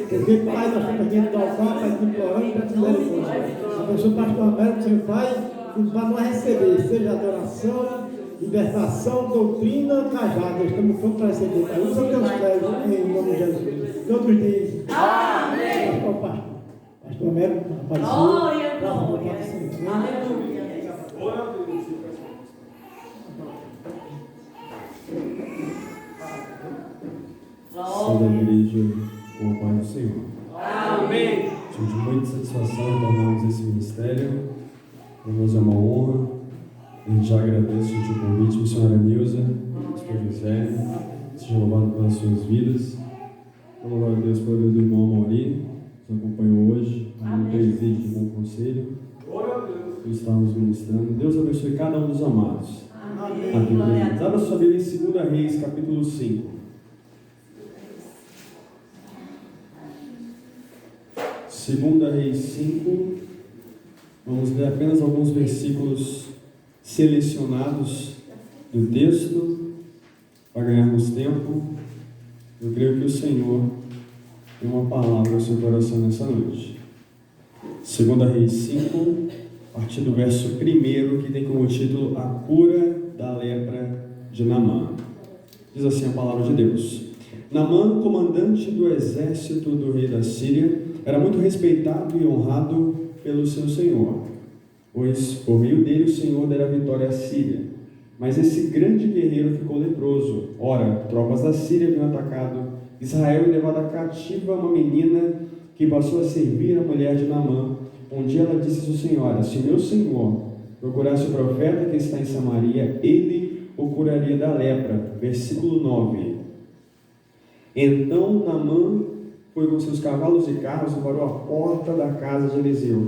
Porque Pai, nós estamos aqui no altar, Pai, implorando para te misericórdia. Abençoe o pastor Américo, seu Pai, para nós receber, seja adoração, libertação, doutrina, cajado. Estamos prontos para receber, Pai. Usa teus pés, em nome de Jesus. Todos dizem. Amém. Pastor Américo, apareceu. Glória, glória. Aleluia. Toda a igreja com a paz do Senhor. Amém. Tive muita satisfação em tornarmos esse ministério. Para nós é uma honra. A gente já agradece o convite, missionária Nilza, pastor José. Seja louvado pelas suas vidas. Glória a Deus pela vida do irmão Mauri, que nos acompanhou hoje, no presídio de Bom Conselho. Que estamos ministrando. Deus abençoe cada um dos amados. Amém. Abra sua Bíblia em 2 Reis, capítulo 5. 2 Reis 5, vamos ler apenas alguns versículos selecionados do texto para ganharmos tempo. Eu creio que o Senhor tem uma palavra ao seu coração nessa noite. 2 Reis 5, a partir do verso 1, que tem como título A Cura da Lepra de Naamã. Diz assim a palavra de Deus: Naamã, comandante do exército do rei da Síria, era muito respeitado e honrado pelo seu senhor, pois por meio dele o Senhor dera vitória à Síria. Mas esse grande guerreiro ficou leproso. Ora, tropas da Síria haviam atacado Israel e levado cativa uma menina que passou a servir a mulher de Naamã. Um dia ela disse ao Senhor: se meu senhor procurasse o profeta que está em Samaria, ele o curaria da lepra. Versículo 9. Então Naamã foi com seus cavalos e carros e parou à porta da casa de Eliseu.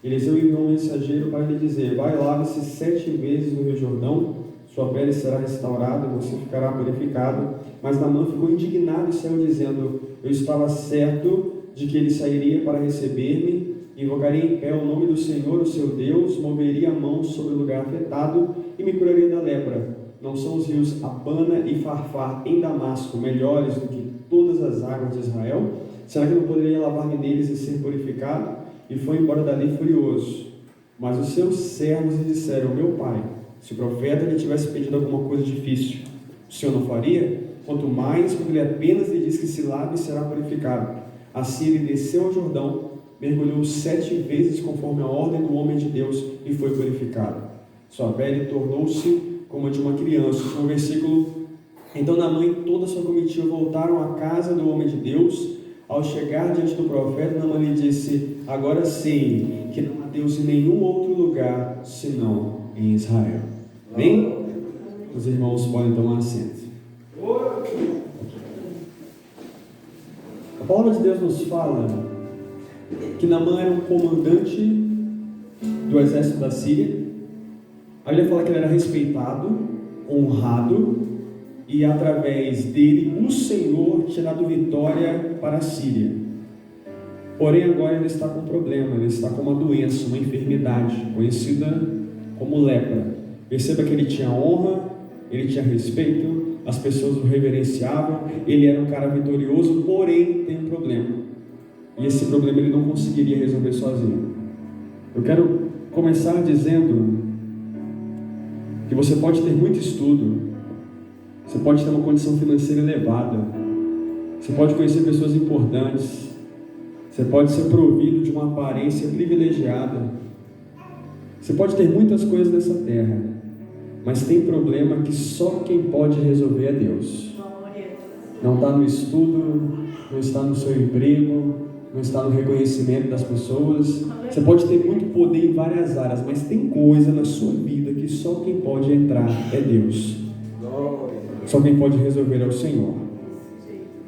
Eliseu enviou um mensageiro para lhe dizer: vai, lave-se 7 vezes no Rio Jordão, sua pele será restaurada e você ficará purificado. Mas Naamã ficou indignado e saiu dizendo: eu estava certo de que ele sairia para receber-me, invocaria em pé o nome do Senhor, o seu Deus, moveria a mão sobre o lugar afetado e me curaria da lepra. Não são os rios Abana e Farfar em Damasco melhores do que todas as águas de Israel? Será que não poderia lavar-me neles e ser purificado? E foi embora dali furioso. Mas os seus servos lhe disseram: meu pai, se o profeta lhe tivesse pedido alguma coisa difícil, o senhor não faria? Quanto mais, quando ele apenas lhe diz que se lave e será purificado. Assim ele desceu ao Jordão, mergulhou 7 vezes conforme a ordem do homem de Deus e foi purificado. Sua pele tornou-se como a de uma criança. No versículo: então Naamã e toda a sua comitiva voltaram à casa do homem de Deus. Ao chegar diante do profeta, Naamã lhe disse: agora sei que não há Deus em nenhum outro lugar senão em Israel. Amém? Os irmãos podem tomar assento. A palavra de Deus nos fala que Naamã era um comandante do exército da Síria. A Bíblia fala que ele era respeitado, honrado, e através dele o Senhor tinha dado vitória para a Síria. Porém agora ele está com um problema, ele está com uma doença, uma enfermidade, conhecida como lepra. Perceba que ele tinha honra, ele tinha respeito, as pessoas o reverenciavam, ele era um cara vitorioso, porém tem um problema. E esse problema ele não conseguiria resolver sozinho. Eu quero começar dizendo que você pode ter muito estudo, você pode ter uma condição financeira elevada, você pode conhecer pessoas importantes, você pode ser provido de uma aparência privilegiada, você pode ter muitas coisas nessa terra, mas tem problema que só quem pode resolver é Deus. Não está no estudo, não está no seu emprego, não está no reconhecimento das pessoas. Você pode ter muito poder em várias áreas, mas tem coisa na sua vida que só quem pode entrar é Deus. Só quem pode resolver é o Senhor.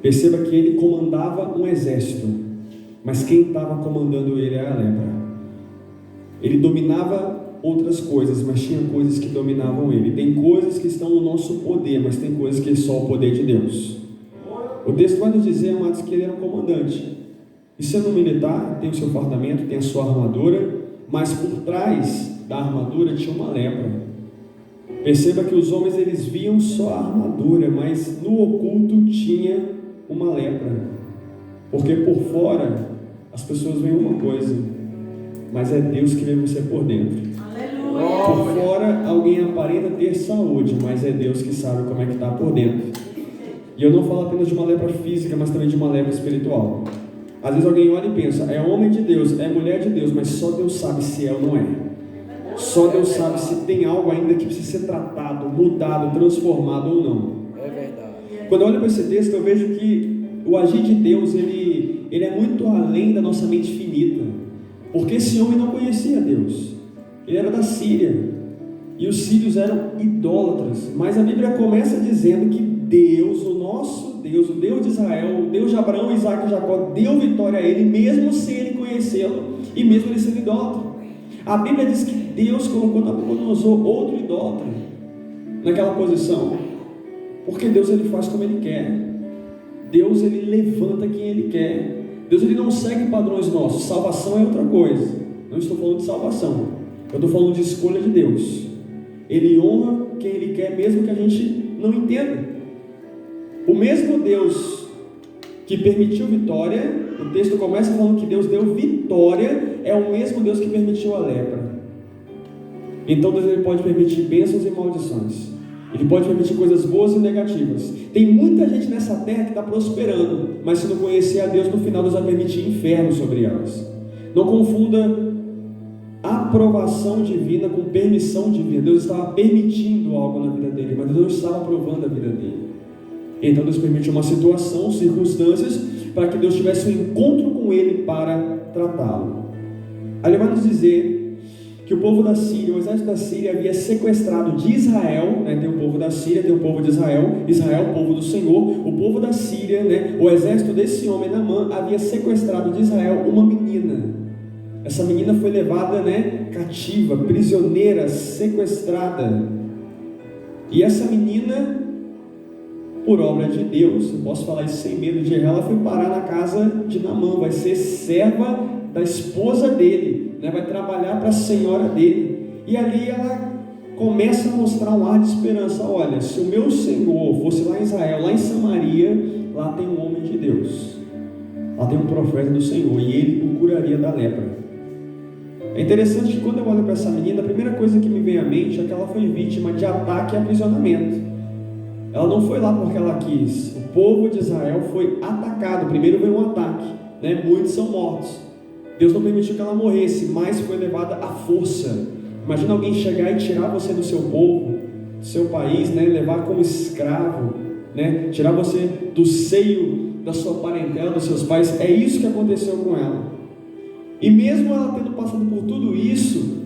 Perceba que ele comandava um exército, mas quem estava comandando ele era a lepra. Ele dominava outras coisas, mas tinha coisas que dominavam ele. Tem coisas que estão no nosso poder, mas tem coisas que é só o poder de Deus. O texto vai nos dizer, amados, que ele era um comandante. E sendo militar, tem o seu fardamento, tem a sua armadura, mas por trás da armadura tinha uma lepra. Perceba que os homens eles viam só a armadura, mas no oculto tinha uma lepra. Porque por fora as pessoas veem uma coisa, mas é Deus que vê você por dentro. Por fora alguém aparenta ter saúde, mas é Deus que sabe como é que está por dentro. E eu não falo apenas de uma lepra física, mas também de uma lepra espiritual. Às vezes alguém olha e pensa, é homem de Deus, é mulher de Deus, mas só Deus sabe se é ou não é. Só Deus sabe se tem algo ainda que precisa ser tratado, mudado, transformado ou não. É verdade. Quando eu olho para esse texto, eu vejo que o agir de Deus, ele é muito além da nossa mente finita. Porque esse homem não conhecia Deus. Ele era da Síria. E os sírios eram idólatras. Mas a Bíblia começa dizendo que Deus, o nosso Deus, o Deus de Israel, o Deus de Abraão, Isaac e Jacó, deu vitória a ele, mesmo sem ele conhecê-lo e mesmo ele sendo idólatra. A Bíblia diz que Deus colocou Nabucodonosor, outro idólatra, naquela posição. Porque Deus ele faz como ele quer. Deus ele levanta quem ele quer. Deus ele não segue padrões nossos. Salvação é outra coisa. Não estou falando de salvação. Eu estou falando de escolha de Deus. Ele honra quem ele quer, mesmo que a gente não entenda. O mesmo Deus que permitiu vitória, o texto começa falando que Deus deu vitória, é o mesmo Deus que permitiu a lepra. Então Deus ele pode permitir bênçãos e maldições. Ele pode permitir coisas boas e negativas. Tem muita gente nessa terra que está prosperando, mas se não conhecer a Deus, no final Deus vai permitir inferno sobre elas. Não confunda aprovação divina com permissão divina. Deus estava permitindo algo na vida dele, mas Deus não estava aprovando a vida dele. Então Deus permitiu uma situação, circunstâncias, para que Deus tivesse um encontro com ele para tratá-lo. Aí ele vai nos dizer que o povo da Síria, o exército da Síria havia sequestrado de Israel, né? Tem o povo da Síria, tem o povo de Israel, Israel, o povo do Senhor, o povo da Síria, né? O exército desse homem, Naamã, havia sequestrado de Israel uma menina. Essa menina foi levada, né, cativa, prisioneira, sequestrada. E essa menina, por obra de Deus, eu posso falar isso sem medo de errar, ela foi parar na casa de Naamã, vai ser serva da esposa dele, né? Vai trabalhar para a senhora dele. E ali ela começa a mostrar um ar de esperança. Olha, se o meu Senhor fosse lá em Israel, lá em Samaria, lá tem um homem de Deus, lá tem um profeta do Senhor, e ele o curaria da lepra. É interessante que quando eu olho para essa menina, a primeira coisa que me vem à mente é que ela foi vítima de ataque e aprisionamento. Ela não foi lá porque ela quis. O povo de Israel foi atacado. Primeiro veio um ataque, né? Muitos são mortos. Deus não permitiu que ela morresse, mas foi levada à força. Imagina alguém chegar e tirar você do seu povo, do seu país, né? Levar como escravo, né? Tirar você do seio da sua parentela, dos seus pais. É isso que aconteceu com ela. E mesmo ela tendo passado por tudo isso,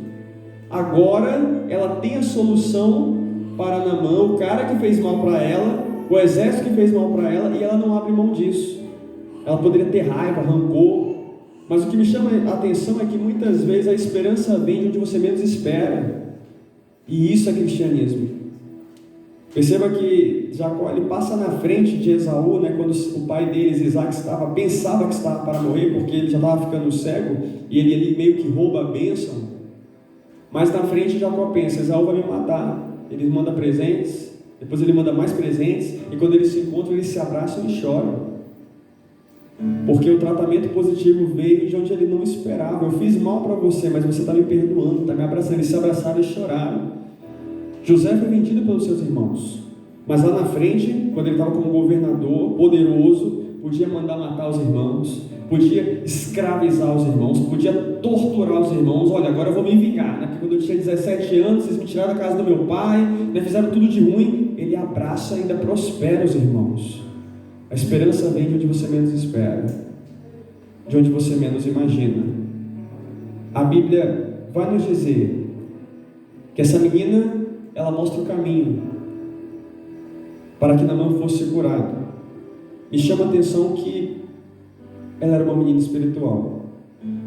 agora ela tem a solução para Naamã, o cara que fez mal para ela, o exército que fez mal para ela, e ela não abre mão disso. Ela poderia ter raiva, rancor, mas o que me chama a atenção é que muitas vezes a esperança vem de onde você menos espera, e isso é cristianismo. Perceba que Jacó ele passa na frente de Esaú, né, quando o pai deles, Isaac, pensava que estava para morrer, porque ele já estava ficando cego, e ele meio que rouba a bênção. Mas na frente Jacó pensa, Esaú vai me matar. Ele manda presentes, depois ele manda mais presentes, e quando eles se encontram, eles se abraçam e choram. Porque o tratamento positivo veio de onde ele não esperava. Eu fiz mal para você, mas você está me perdoando, está me abraçando. Eles se abraçaram e choraram. José foi vendido pelos seus irmãos, mas lá na frente, quando ele estava como governador poderoso, podia mandar matar os irmãos, podia escravizar os irmãos, podia torturar os irmãos. Olha, agora eu vou me vingar, né? Porque quando eu tinha 17 anos, vocês me tiraram da casa do meu pai, né? Fizeram tudo de ruim. Ele abraça e ainda prospera os irmãos. A esperança vem de onde você menos espera, de onde você menos imagina. A Bíblia vai nos dizer que essa menina, ela mostra o caminho para que Naamã fosse curado. Me chama a atenção que ela era uma menina espiritual.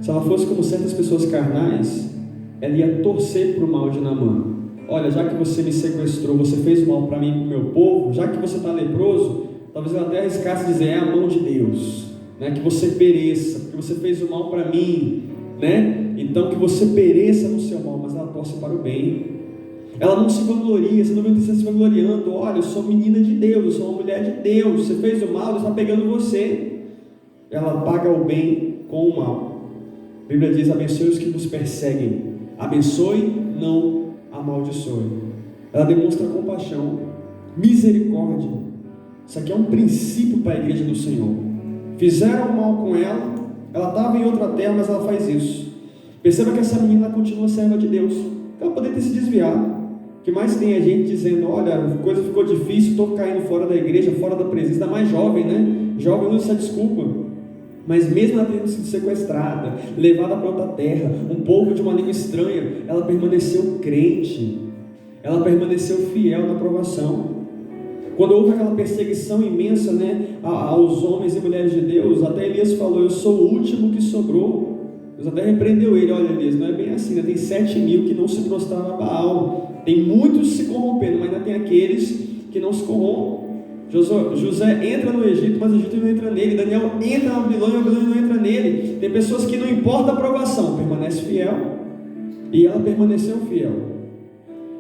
Se ela fosse como certas pessoas carnais, ela ia torcer para o mal de Naamã. Olha, já que você me sequestrou, você fez mal para mim e para o meu povo, já que você está leproso, talvez ela até arriscasse dizer, é a mão de Deus, né? Que você pereça, porque você fez o mal para mim, né? Então que você pereça no seu mal, mas ela torce para o bem. Ela não se vangloria, você não vê você se vangloriando. Olha, eu sou menina de Deus, eu sou uma mulher de Deus, você fez o mal, Deus está pegando você. ela paga o bem com o mal. A Bíblia diz: abençoe os que vos perseguem, abençoe, não amaldiçoe. Ela demonstra compaixão, misericórdia. Isso aqui é um princípio para a igreja do Senhor. Fizeram mal com ela, ela estava em outra terra, mas ela faz isso. Perceba que essa menina continua serva de Deus. Ela poderia ter se desviado. O que mais tem é gente dizendo: olha, a coisa ficou difícil, estou caindo fora da igreja, fora da presença. Ainda mais jovem, né? Jovem usa essa desculpa. Mas mesmo ela tendo sido sequestrada, levada para outra terra, um povo de uma língua estranha, ela permaneceu crente, ela permaneceu fiel na provação. Quando houve aquela perseguição imensa, né, aos homens e mulheres de Deus, até Elias falou: eu sou o último que sobrou. Deus até repreendeu ele: olha, Elias, não é bem assim, né? Tem 7.000 que não se prostraram a Baal, tem muitos se corrompendo, mas ainda tem aqueles que não se corrompem. José entra no Egito, mas o Egito não entra nele. Daniel entra na Babilônia, a Babilônia não entra nele. Tem pessoas que não importa a provação, permanece fiel, e ela permaneceu fiel.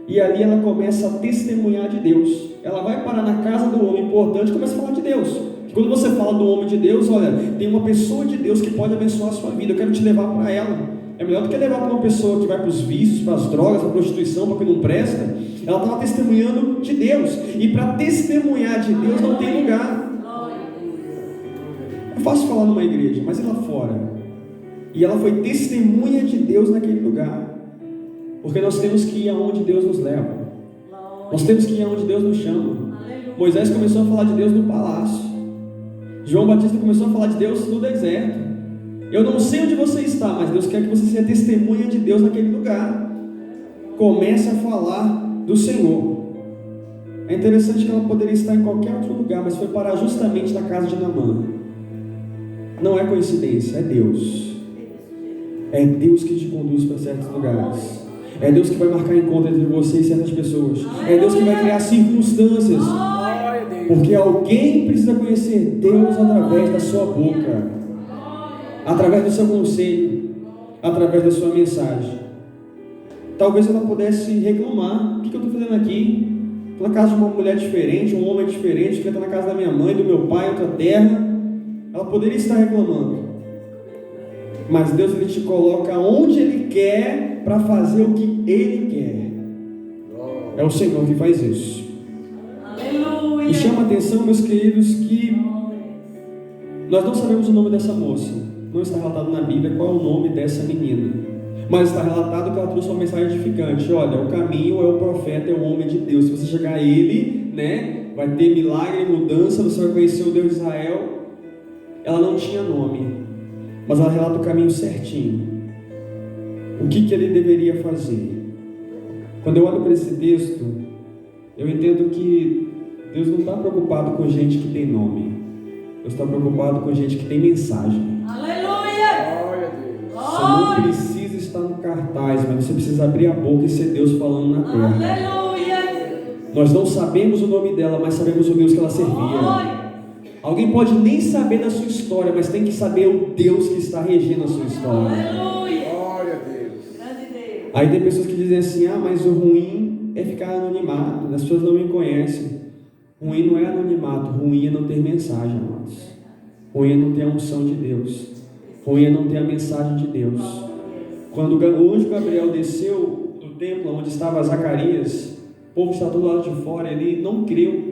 E ali ela começa a testemunhar de Deus. Ela vai parar na casa do homem importante e começa a falar de Deus. Quando você fala do homem de Deus, olha, tem uma pessoa de Deus que pode abençoar a sua vida, eu quero te levar para ela. É melhor do que levar para uma pessoa que vai para os vícios, para as drogas, para a prostituição, para o que não presta. Ela estava testemunhando de Deus. E para testemunhar de Deus não tem lugar. É fácil falar numa igreja, mas e lá fora? E ela foi testemunha de Deus naquele lugar. Porque nós temos que ir aonde Deus nos leva. Nós temos que ir aonde Deus nos chama. Moisés começou a falar de Deus no palácio. João Batista começou a falar de Deus no deserto. Eu não sei onde você está, mas Deus quer que você seja testemunha de Deus naquele lugar. Comece a falar do Senhor. É interessante que ela poderia estar em qualquer outro lugar, mas foi parar justamente na casa de Naamã. Não é coincidência, é Deus. É Deus que te conduz para certos lugares. É Deus que vai marcar encontro entre você e certas pessoas. É Deus que vai criar circunstâncias. Porque alguém precisa conhecer Deus através da sua boca, através do seu conselho, através da sua mensagem. Talvez ela pudesse reclamar: o que eu estou fazendo aqui? Estou na casa de uma mulher diferente, um homem diferente, que está na casa da minha mãe, do meu pai, outra terra. Ela poderia estar reclamando. Mas Deus, Ele te coloca onde Ele quer para fazer o que Ele quer. É o Senhor que faz isso. E chama a atenção, meus queridos, que nós não sabemos o nome dessa moça. Não está relatado na Bíblia qual é o nome dessa menina, mas está relatado que ela trouxe uma mensagem edificante. Olha, o caminho é o profeta, é o homem de Deus. Se você chegar a ele, né, vai ter milagre e mudança, você vai conhecer o Deus de Israel. Ela não tinha nome, mas ela relata o caminho certinho. O que ele deveria fazer? Quando eu olho para esse texto, eu entendo que Deus não está preocupado com gente que tem nome. Deus está preocupado com gente que tem mensagem. Aleluia! Você não precisa estar no cartaz, mas você precisa abrir a boca e ser Deus falando na terra. Aleluia! Nós não sabemos o nome dela, mas sabemos o Deus que ela servia. Alguém pode nem saber da sua história, mas tem que saber o Deus que está regendo a sua história. Aleluia! Glória a Deus. Grande Deus. Aí tem pessoas que dizem assim: ah, mas o ruim é ficar anonimado, as pessoas não me conhecem. Ruim não é anonimato, ruim é não ter mensagem, amados. Ruim é não ter a unção de Deus. Ruim é não ter a mensagem de Deus. Quando o anjo Gabriel desceu do templo onde estava Zacarias, o povo está do lado de fora, ele não creu.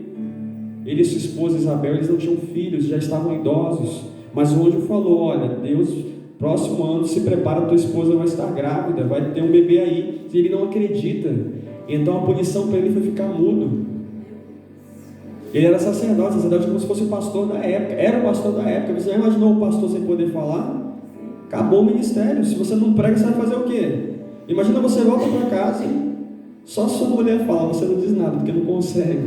Ele e sua esposa Isabel, eles não tinham filhos, já estavam idosos. Mas o anjo falou: olha, Deus, próximo ano, se prepara, tua esposa vai estar grávida, vai ter um bebê aí. E ele não acredita. Então a punição para ele foi ficar mudo. Ele era sacerdote como se fosse o pastor da época. Era o pastor da época. Você já imaginou o pastor sem poder falar? Acabou o ministério. Se você não prega, você vai fazer o quê? Imagina você volta para casa, só sua mulher fala, você não diz nada, porque não consegue.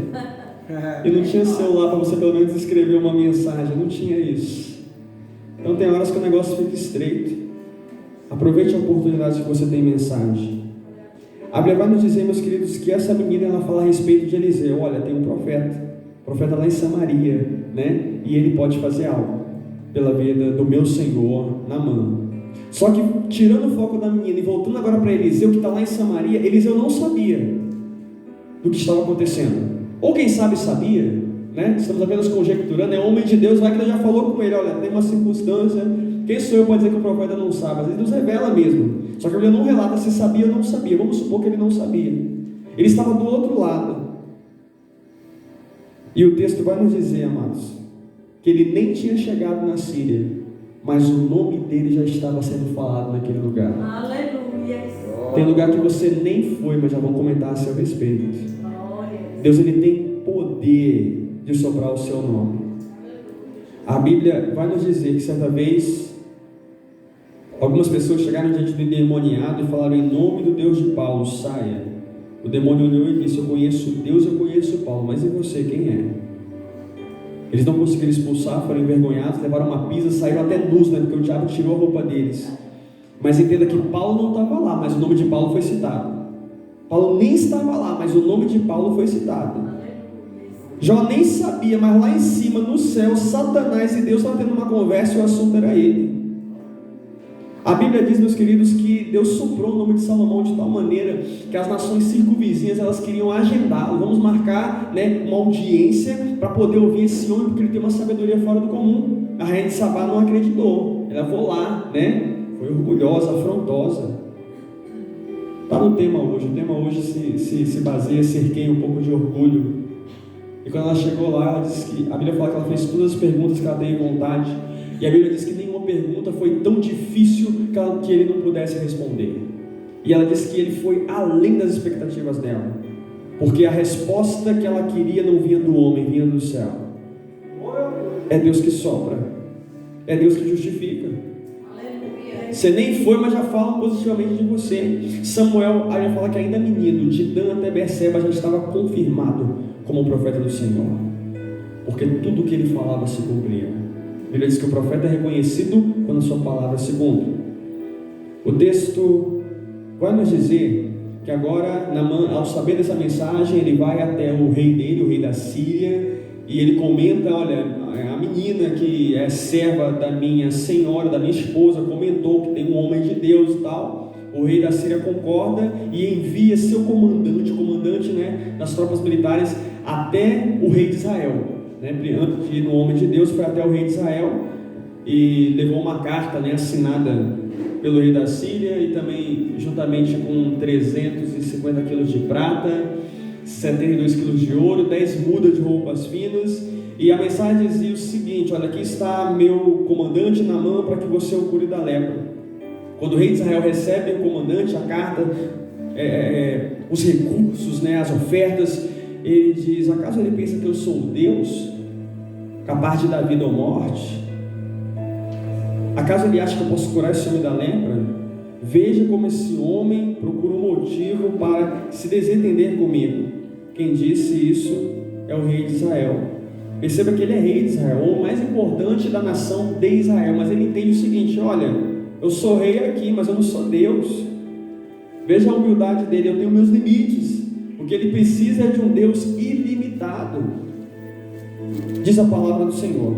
E não tinha celular para você pelo menos escrever uma mensagem. Não tinha isso. Então tem horas que o negócio fica estreito. Aproveite a oportunidade que você tem mensagem. A Bíblia vai nos dizer, meus queridos, que essa menina, ela fala a respeito de Eliseu. Olha, tem um profeta lá em Samaria, né? E ele pode fazer algo pela vida do meu Senhor Naamã. Só que, tirando o foco da menina e voltando agora para Eliseu, que está lá em Samaria, Eliseu não sabia do que estava acontecendo. Ou quem sabe sabia, né? Estamos apenas conjecturando, é homem de Deus, vai que Deus já falou com ele, olha, tem uma circunstância, quem sou eu para dizer que o profeta não sabe? Às vezes Deus revela mesmo, só que a Bíblia não relata se sabia ou não sabia, vamos supor que ele não sabia, ele estava do outro lado, e o texto vai nos dizer, amados, que ele nem tinha chegado na Síria, mas o nome dele já estava sendo falado naquele lugar. Aleluia. Tem lugar que você nem foi, mas já vão comentar a seu respeito. Deus, ele tem poder de soprar o seu nome. A Bíblia vai nos dizer que certa vez algumas pessoas chegaram diante do endemoniado e falaram: em nome do Deus de Paulo, saia. O demônio olhou e disse: eu conheço Deus, eu conheço Paulo, mas e você, quem é? Eles não conseguiram expulsar, foram envergonhados, levaram uma pisa, saíram até nus, né? Porque o diabo tirou a roupa deles. Mas entenda que Paulo não estava lá, mas o nome de Paulo foi citado. Paulo nem estava lá, mas o nome de Paulo foi citado. Jó nem sabia, mas lá em cima, no céu, Satanás e Deus estavam tendo uma conversa e o assunto era ele. A Bíblia diz, meus queridos, que Deus soprou o nome de Salomão de tal maneira que as nações circunvizinhas, elas queriam agendá-lo. Vamos marcar, né, uma audiência para poder ouvir esse homem, porque ele tem uma sabedoria fora do comum. A rainha de Sabá não acreditou. Ela foi lá, né? Foi orgulhosa, afrontosa. Está no tema hoje. O tema hoje se baseia, cerqueia um pouco de orgulho. E quando ela chegou lá, ela disse que a Bíblia fala que ela fez todas as perguntas que ela teve vontade. E a Bíblia diz que nenhuma pergunta foi tão difícil que ele não pudesse responder. E ela disse que ele foi além das expectativas dela, porque a resposta que ela queria não vinha do homem, vinha do céu. É Deus que sopra, é Deus que justifica. Você nem foi, mas já falam positivamente de você. Samuel, a Bíblia fala que ainda menino, de Dan até Berseba, já estava confirmado como profeta do Senhor, porque tudo o que ele falava se cumpria. A Bíblia diz que o profeta é reconhecido quando a sua palavra se cumpre. O texto vai nos dizer que agora, Naamã, ao saber dessa mensagem, ele vai até o rei dele, o rei da Síria, e ele comenta: olha, a menina que é serva da minha senhora, da minha esposa, comentou que tem um homem de Deus e tal. O rei da Síria concorda e envia seu comandante, né, das tropas militares até o rei de Israel. Antes de ir no homem de Deus, foi até o rei de Israel e levou uma carta, né, assinada pelo rei da Síria, e também juntamente com 350 quilos de prata, 72 quilos de ouro, 10 mudas de roupas finas. E a mensagem dizia o seguinte: olha, aqui está meu comandante Naamã, para que você o cure da lepra. Quando o rei de Israel recebe o comandante, a carta, os recursos, né, as ofertas, ele diz: acaso ele pensa que eu sou Deus, capaz de dar vida ou morte? Acaso ele acha que eu posso curar esse homem da lepra? Veja como esse homem procura um motivo para se desentender comigo. Quem disse isso é o rei de Israel. Perceba que ele é rei de Israel, o mais importante da nação de Israel, mas ele entende o seguinte: olha, eu sou rei aqui, mas eu não sou Deus. Veja a humildade dele, eu tenho meus limites. O que ele precisa é de um Deus ilimitado. Diz a palavra do Senhor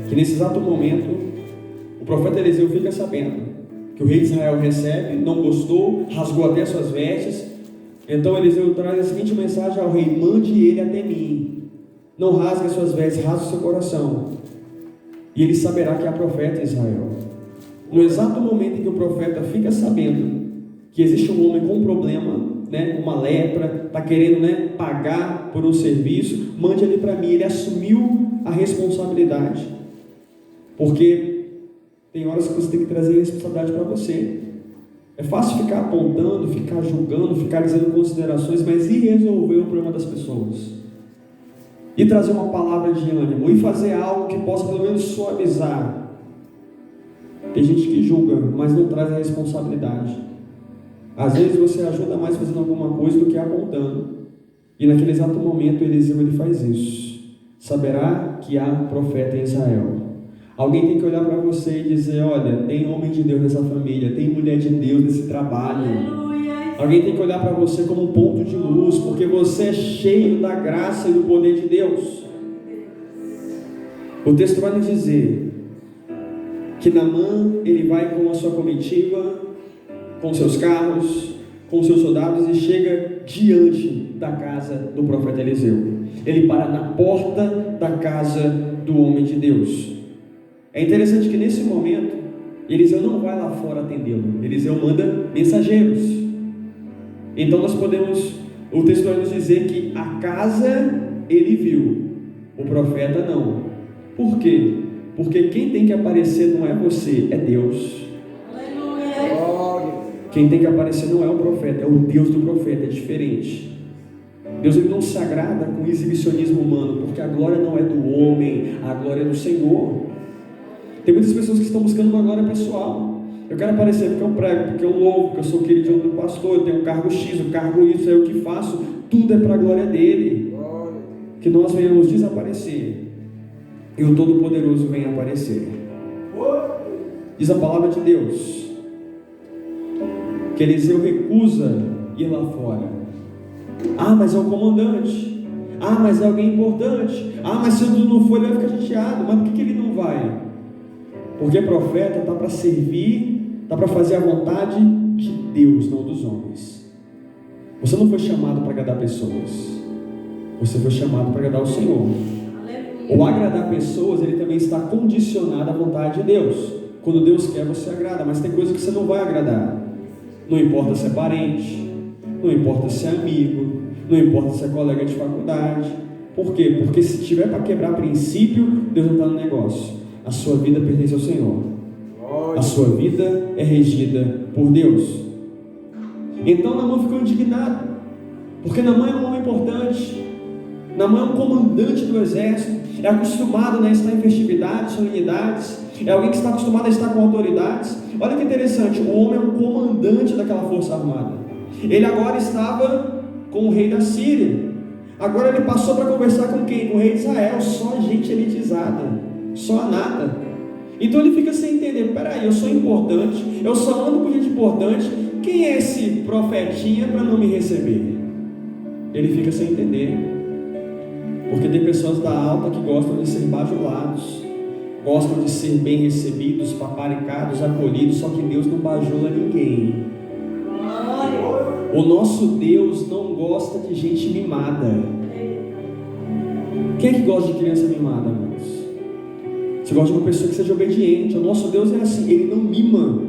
que nesse exato momento o profeta Eliseu fica sabendo que o rei de Israel recebe, não gostou, rasgou até suas vestes. Então Eliseu traz a seguinte mensagem ao rei: mande ele até mim, não rasgue as suas vestes, rasgue o seu coração, e ele saberá que há profeta em Israel. No exato momento em que o profeta fica sabendo que existe um homem com um problema, né, uma lepra, está querendo, né, pagar por um serviço, mande ele para mim. Ele assumiu a responsabilidade, porque tem horas que você tem que trazer a responsabilidade para você. É fácil ficar apontando, ficar julgando, ficar dizendo considerações, mas e resolver o problema das pessoas? E trazer uma palavra de ânimo, e fazer algo que possa pelo menos suavizar. Tem gente que julga, mas não traz a responsabilidade. Às vezes você ajuda mais fazendo alguma coisa do que apontando. E naquele exato momento Eliseu ele faz isso. Saberá que há profeta em Israel. Alguém tem que olhar para você e dizer: olha, tem homem de Deus nessa família, tem mulher de Deus nesse trabalho. Alguém tem que olhar para você como um ponto de luz, porque você é cheio da graça e do poder de Deus. O texto vai nos dizer que Naamã, ele vai com a sua comitiva, com seus carros, com seus soldados, e chega diante da casa do profeta Eliseu. ele para na porta da casa do homem de Deus. É interessante que nesse momento, Eliseu não vai lá fora atendê-lo, Eliseu manda mensageiros. Então nós podemos, o texto vai nos dizer que a casa ele viu, o profeta não. Por quê? Porque quem tem que aparecer não é você, é Deus. Quem tem que aparecer não é o profeta, é o Deus do profeta, é diferente. Deus ele não se agrada com o exibicionismo humano, porque a glória não é do homem, a glória é do Senhor. Tem muitas pessoas que estão buscando uma glória pessoal. Eu quero aparecer porque eu prego, porque eu louvo, porque eu sou querido do pastor, eu tenho um cargo X, o cargo Y, é o que faço, tudo é para a glória dele. Que nós venhamos desaparecer e o Todo-Poderoso venha aparecer. Diz a palavra de Deus que Eliseu recusa ir lá fora. Ah, mas é o comandante. Ah, mas é alguém importante. Ah, mas se eu não for, ele vai ficar chateado. Mas por que ele não vai? Porque profeta está para servir, está para fazer a vontade de Deus, não dos homens. Você não foi chamado para agradar pessoas. Você foi chamado para agradar o Senhor. O agradar pessoas, ele também está condicionado à vontade de Deus. Quando Deus quer, você agrada. Mas tem coisa que você não vai agradar. Não importa se é parente, não importa se é amigo, não importa se é colega de faculdade. Por quê? Porque se tiver para quebrar princípio, Deus não está no negócio. A sua vida pertence ao Senhor. A sua vida é regida por Deus. Então Naamã ficou indignado, porque Naamã é um homem importante. Naamã é um comandante do exército, é acostumado a estar em festividades, solenidades, é alguém que está acostumado a estar com autoridades. Olha que interessante, o homem é um comandante daquela força armada. Ele agora estava com o rei da Síria. Agora ele passou para conversar com quem? Com o rei de Israel, só gente elitizada, só a nada. Então ele fica sem entender, peraí, eu sou importante, eu só ando com gente importante, quem é esse profetinha para não me receber? Ele fica sem entender. Porque tem pessoas da alta que gostam de ser bajulados, gostam de ser bem recebidos, paparicados, acolhidos, só que Deus não bajula ninguém. O nosso Deus não gosta de gente mimada. Quem é que gosta de criança mimada, irmãos? Você gosta de uma pessoa que seja obediente. O nosso Deus é assim, Ele não mima.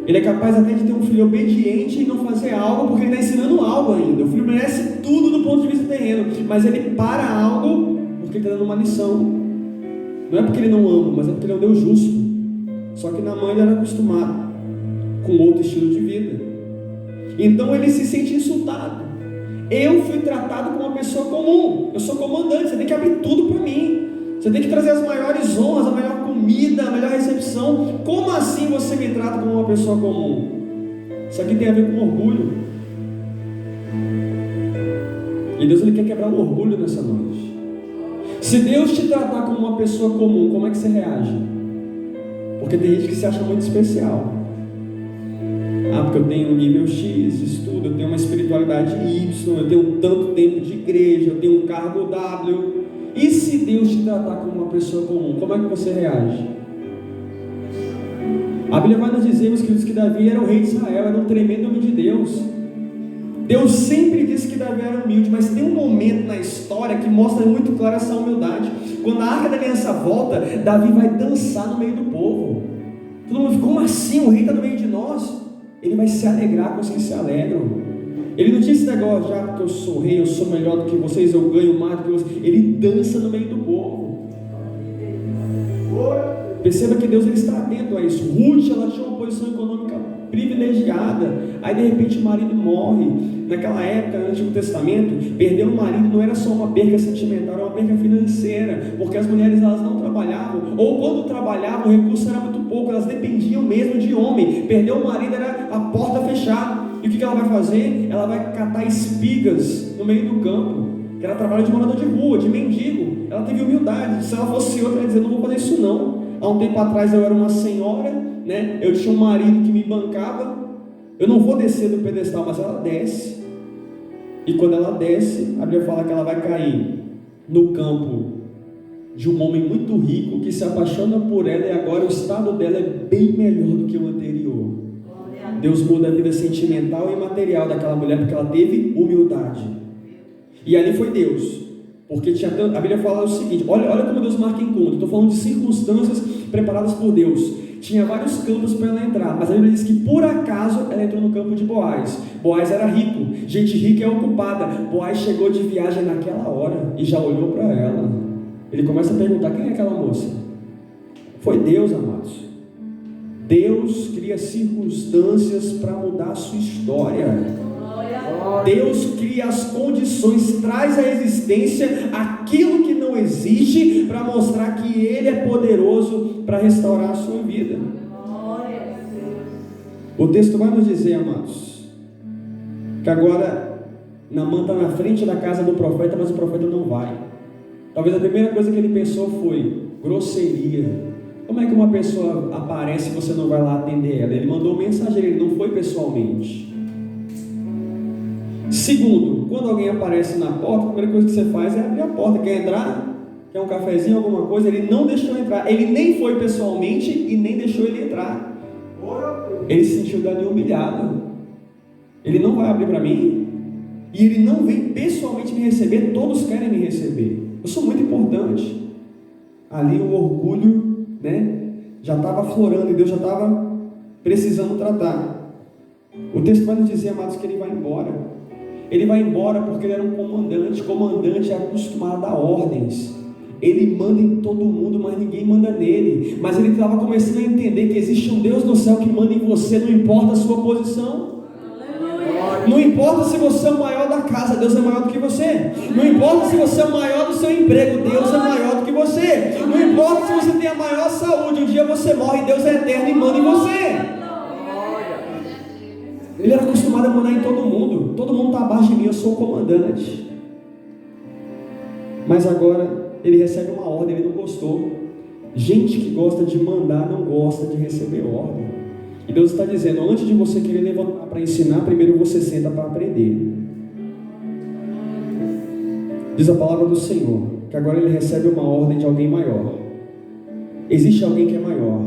Ele é capaz até de ter um filho obediente e não fazer algo porque ele está ensinando algo ainda. O filho merece tudo do ponto de vista terreno, mas ele para algo porque ele está dando uma lição. Não é porque ele não ama, mas é porque ele é um Deus justo. Só que Naamã ele era acostumado com outro estilo de vida. Então ele se sente insultado. Eu fui tratado como uma pessoa comum. Eu sou comandante, você tem que abrir tudo para mim. Você tem que trazer as maiores honras, a melhor comida, a melhor recepção. Como assim você me trata como uma pessoa comum? Isso aqui tem a ver com orgulho. E Deus ele quer quebrar o orgulho nessa noite. Se Deus te tratar como uma pessoa comum, como é que você reage? Porque tem gente que se acha muito especial. Ah, porque eu tenho um nível X, estudo, eu tenho uma espiritualidade Y, eu tenho tanto tempo de igreja, eu tenho um cargo W. E se Deus te tratar como uma pessoa comum, como é que você reage? A Bíblia vai nos dizer, meus queridos, que Davi era o rei de Israel, era um tremendo homem de Deus. Deus sempre disse que Davi era humilde, mas tem um momento na história que mostra muito claro essa humildade. Quando a Arca da Aliança volta, Davi vai dançar no meio do povo. Todo mundo fica, como assim? O rei está no meio de nós? Ele vai se alegrar com os que se alegram. Ele não tinha esse negócio, já porque eu sou rei, eu sou melhor do que vocês, eu ganho mais do que vocês. Ele dança no meio do povo. Perceba que Deus ele está atento a isso. Ruth, ela tinha uma posição econômica privilegiada. Aí de repente o marido morre. Naquela época, no Antigo Testamento, perder um marido não era só uma perca sentimental, era uma perca financeira, porque as mulheres elas não trabalhavam, ou quando trabalhavam, o recurso era muito pouco, elas dependiam mesmo de homem. Perder o marido era a porta fechar. E o que ela vai fazer? Ela vai catar espigas no meio do campo, que era trabalho de morador de rua, de mendigo. Ela teve humildade. Se ela fosse outra, ela ia dizer, não vou fazer isso não. Há um tempo atrás eu era uma senhora, né? Eu tinha um marido que me bancava, eu não vou descer do pedestal, mas ela desce. E quando ela desce, a Bíblia fala que ela vai cair no campo de um homem muito rico que se apaixona por ela, e agora o estado dela é bem melhor do que o anterior. Deus muda a vida sentimental e material daquela mulher porque ela teve humildade. E ali foi Deus. Porque a Bíblia fala o seguinte, olha como Deus marca encontro. Estou falando de circunstâncias preparadas por Deus. Tinha vários campos para ela entrar, mas a Bíblia diz que por acaso ela entrou no campo de Boaz. Boaz era rico, gente rica é ocupada. Boaz chegou de viagem naquela hora e já olhou para ela. Ele começa a perguntar: quem é aquela moça? Foi Deus, amados. Deus cria circunstâncias para mudar a sua história. Deus cria as condições, traz à existência aquilo que não existe, para mostrar que Ele é poderoso para restaurar a sua vida. O texto vai nos dizer, amados, que agora Naamã está na frente da casa do profeta, mas o profeta não vai. Talvez a primeira coisa que ele pensou foi grosseria. Como é que uma pessoa aparece e você não vai lá atender ela? Ele mandou um mensageiro, ele não foi pessoalmente. Segundo, quando alguém aparece na porta, a primeira coisa que você faz é abrir a porta. Quer entrar? Quer um cafezinho, alguma coisa? Ele não deixou entrar. Ele nem foi pessoalmente e nem deixou ele entrar. Ele se sentiu dali humilhado. Ele não vai abrir para mim e ele não vem pessoalmente me receber. Todos querem me receber. Eu sou muito importante. Ali o orgulho, já estava aflorando e Deus já estava precisando tratar. O texto vai nos dizer, amados, que ele vai embora. Ele vai embora porque ele era um comandante. Comandante é acostumado a dar ordens. Ele manda em todo mundo, mas ninguém manda nele. Mas ele estava começando a entender que existe um Deus no céu que manda em você, não importa a sua posição. Não importa se você é o maior da casa, Deus é maior do que você. Não importa se você é o maior do seu emprego, Deus é maior do que você. Não importa se você tem a maior saúde, um dia você morre, Deus é eterno e manda em você. Ele era acostumado a mandar em todo mundo. Todo mundo está abaixo de mim, eu sou o comandante. Mas agora ele recebe uma ordem, ele não gostou. Gente que gosta de mandar não gosta de receber ordem. E Deus está dizendo, antes de você querer levantar para ensinar, primeiro você senta para aprender. Diz a palavra do Senhor, que agora ele recebe uma ordem de alguém maior. Existe alguém que é maior.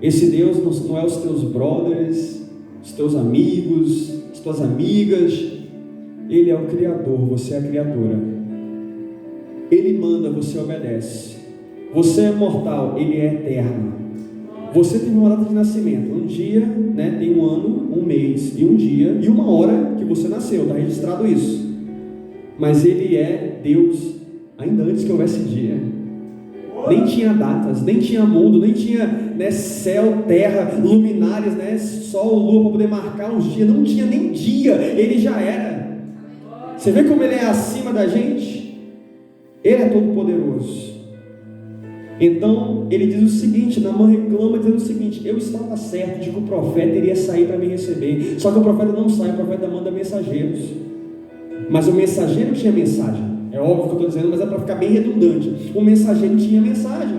Esse Deus não é os teus brothers, os teus amigos, as tuas amigas. Ele é o Criador, você é a criatura. Ele manda, você obedece. Você é mortal, Ele é eterno. Você tem uma data de nascimento. Um dia, tem um ano, um mês e um dia e uma hora que você nasceu, está registrado isso. Mas Ele é Deus ainda antes que houvesse dia. Nem tinha datas, nem tinha mundo, nem tinha céu, terra, luminárias, sol, lua para poder marcar os dias. Não tinha nem dia, Ele já era. Você vê como Ele é acima da gente? Ele é todo poderoso. Então ele diz o seguinte, Naamã reclama dizendo o seguinte: eu estava certo de que o profeta iria sair para me receber. Só que o profeta não sai, o profeta manda mensageiros. Mas o mensageiro tinha mensagem. É óbvio que eu estou dizendo, mas é para ficar bem redundante. O mensageiro tinha mensagem.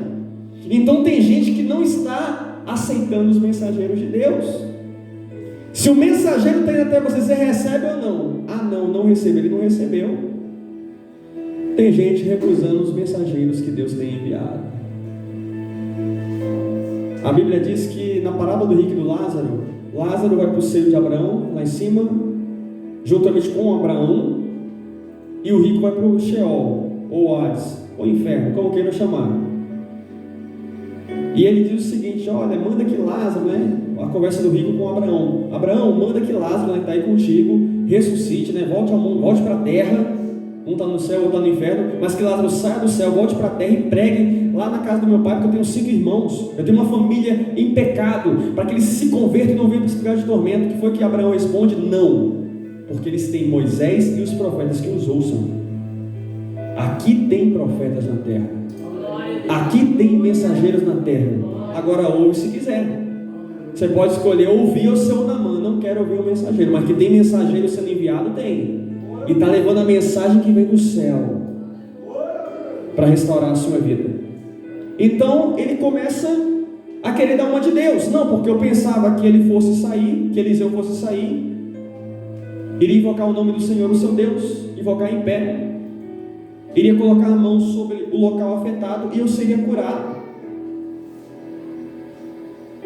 Então tem gente que não está aceitando os mensageiros de Deus. Se o mensageiro está indo até você recebe ou não? Ah não recebe, ele não recebeu. Tem gente recusando os mensageiros que Deus tem enviado. A Bíblia diz que na parábola do rico e do Lázaro, Lázaro vai para o seio de Abraão, lá em cima, juntamente com Abraão, e o rico vai para o Sheol, ou Hades, ou inferno, como queiram chamar. E ele diz o seguinte: olha, manda que Lázaro, a conversa do rico com Abraão. Abraão, manda que Lázaro, que está aí contigo, ressuscite, volte ao mundo, volte para a terra. Um está no céu, outro está no inferno, mas que Lázaro saia do céu, volte para a terra e pregue lá na casa do meu pai, porque eu tenho 5 irmãos, eu tenho uma família em pecado, para que eles se convertam e não venham para esse lugar de tormento. Que foi que Abraão responde? Não, porque eles têm Moisés e os profetas que os ouçam. Aqui tem profetas na terra, aqui tem mensageiros na terra. Agora ouve se quiser. Você pode escolher ouvir o seu Naamã. Não quero ouvir o mensageiro, mas que tem mensageiro sendo enviado, tem. E está levando a mensagem que vem do céu para restaurar a sua vida. Então ele começa a querer dar uma de Deus. Não, porque eu pensava que ele fosse sair, que Eliseu fosse sair, iria invocar o nome do Senhor, o seu Deus, invocar em pé, iria colocar a mão sobre o local afetado e eu seria curado.